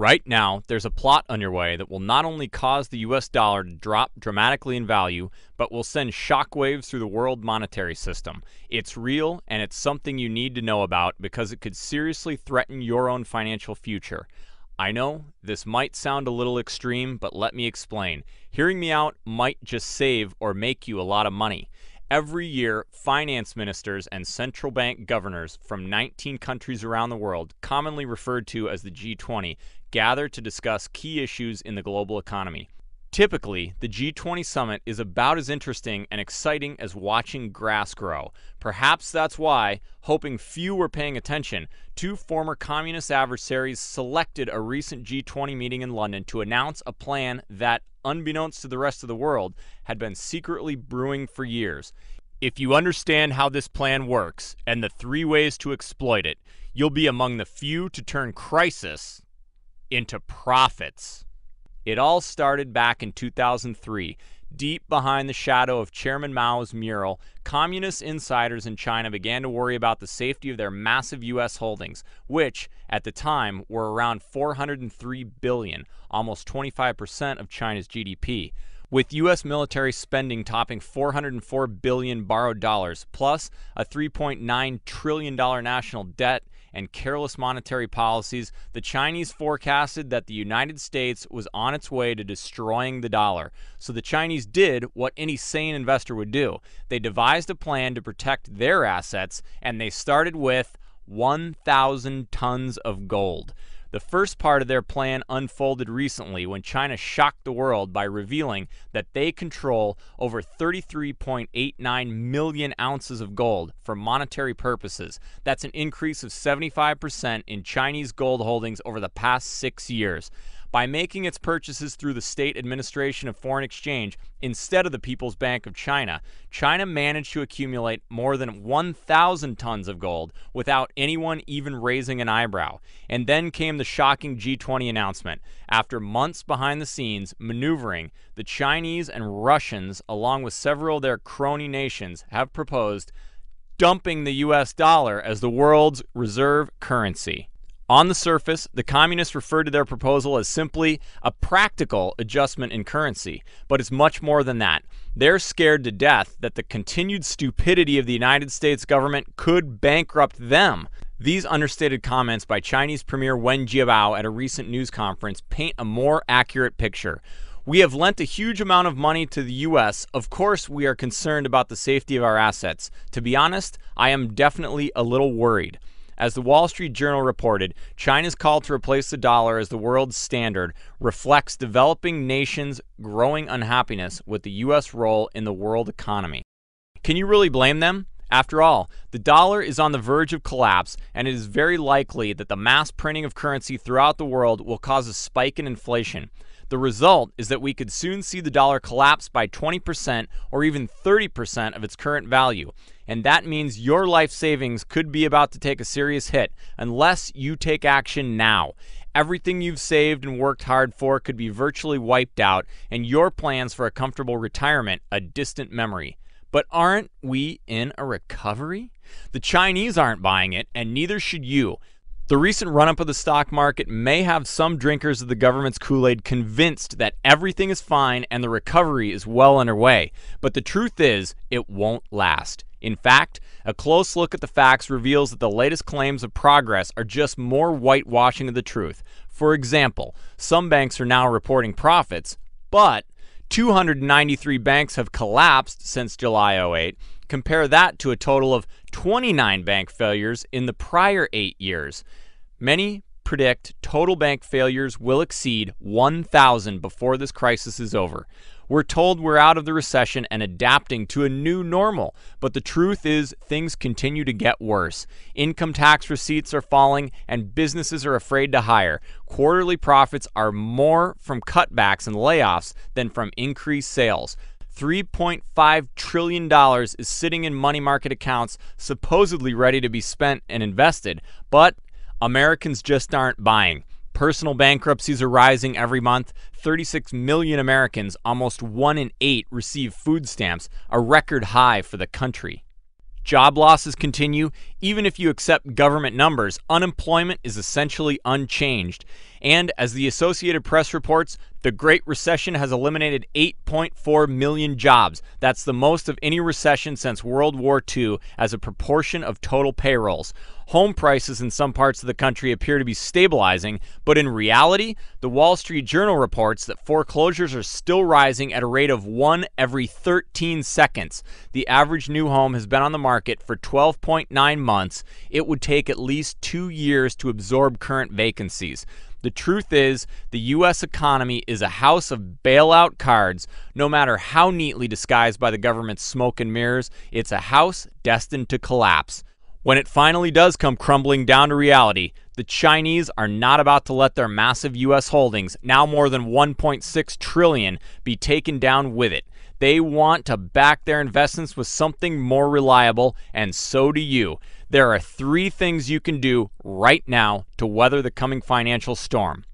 Right now, there's a plot underway that will not only cause the US dollar to drop dramatically in value, but will send shockwaves through the world monetary system. It's real, and it's something you need to know about because it could seriously threaten your own financial future. I know this might sound a little extreme, but let me explain. Hearing me out might just save or make you a lot of money. Every year, finance ministers and central bank governors from 19 countries around the world, commonly referred to as the G20, gather to discuss key issues in the global economy. Typically, the G20 summit is about as interesting and exciting as watching grass grow. Perhaps that's why, hoping few were paying attention, two former communist adversaries selected a recent G20 meeting in London to announce a plan that, unbeknownst to the rest of the world, had been secretly brewing for years. If you understand how this plan works and the 3 ways to exploit it, you'll be among the few to turn crisis into profits. It all started back in 2003. Deep behind the shadow of Chairman Mao's mural, communist insiders in China began to worry about the safety of their massive U.S. holdings, which, at the time, were around $403 billion, almost 25% of China's GDP. With U.S. military spending topping $404 billion borrowed dollars, plus a $3.9 trillion national debt and careless monetary policies, the Chinese forecasted that the United States was on its way to destroying the dollar. So the Chinese did what any sane investor would do. They devised a plan to protect their assets, and they started with 1,000 tons of gold. The first part of their plan unfolded recently when China shocked the world by revealing that they control over 33.89 million ounces of gold for monetary purposes. That's an increase of 75% in Chinese gold holdings over the past 6 years. By making its purchases through the State Administration of Foreign Exchange instead of the People's Bank of China, China managed to accumulate more than 1,000 tons of gold without anyone even raising an eyebrow. And then came the shocking G20 announcement. After months behind the scenes maneuvering, the Chinese and Russians, along with several of their crony nations, have proposed dumping the US dollar as the world's reserve currency. On the surface, the communists referred to their proposal as simply a practical adjustment in currency, but it's much more than that. They're scared to death that the continued stupidity of the United States government could bankrupt them. These understated comments by Chinese Premier Wen Jiabao at a recent news conference paint a more accurate picture. We have lent a huge amount of money to the U.S. Of course, we are concerned about the safety of our assets. To be honest, I am definitely a little worried. As the Wall Street Journal reported, China's call to replace the dollar as the world's standard reflects developing nations' growing unhappiness with the U.S. role in the world economy. Can you really blame them? After all, the dollar is on the verge of collapse, and it is very likely that the mass printing of currency throughout the world will cause a spike in inflation. The result is that we could soon see the dollar collapse by 20% or even 30% of its current value. And that means your life savings could be about to take a serious hit unless you take action now. Everything you've saved and worked hard for could be virtually wiped out, and your plans for a comfortable retirement a distant memory. But aren't we in a recovery? The Chinese aren't buying it, and neither should you. The recent run-up of the stock market may have some drinkers of the government's Kool-Aid convinced that everything is fine and the recovery is well underway. But the truth is, it won't last. In fact, a close look at the facts reveals that the latest claims of progress are just more whitewashing of the truth. For example, some banks are now reporting profits, but 293 banks have collapsed since July 2008. Compare that to a total of 29 bank failures in the prior 8 years. Many predict total bank failures will exceed 1,000 before this crisis is over. We're told we're out of the recession and adapting to a new normal, but the truth is things continue to get worse. Income tax receipts are falling and businesses are afraid to hire. Quarterly profits are more from cutbacks and layoffs than from increased sales. $3.5 trillion is sitting in money market accounts supposedly ready to be spent and invested, but Americans just aren't buying. Personal bankruptcies are rising every month. 36 million Americans, almost 1 in 8, receive food stamps, a record high for the country. Job losses continue. Even if you accept government numbers, unemployment is essentially unchanged. And as the Associated Press reports, the Great Recession has eliminated 8.4 million jobs. That's the most of any recession since World War II as a proportion of total payrolls. Home prices in some parts of the country appear to be stabilizing, but in reality, the Wall Street Journal reports that foreclosures are still rising at a rate of 1 every 13 seconds. The average new home has been on the market for 12.9 months. It would take at least 2 years to absorb current vacancies. The truth is, the U.S. economy is a house of bailout cards. No matter how neatly disguised by the government's smoke and mirrors, it's a house destined to collapse. When it finally does come crumbling down to reality, the Chinese are not about to let their massive U.S. holdings, now more than $1.6 trillion, be taken down with it. They want to back their investments with something more reliable, and so do you. There are 3 things you can do right now to weather the coming financial storm.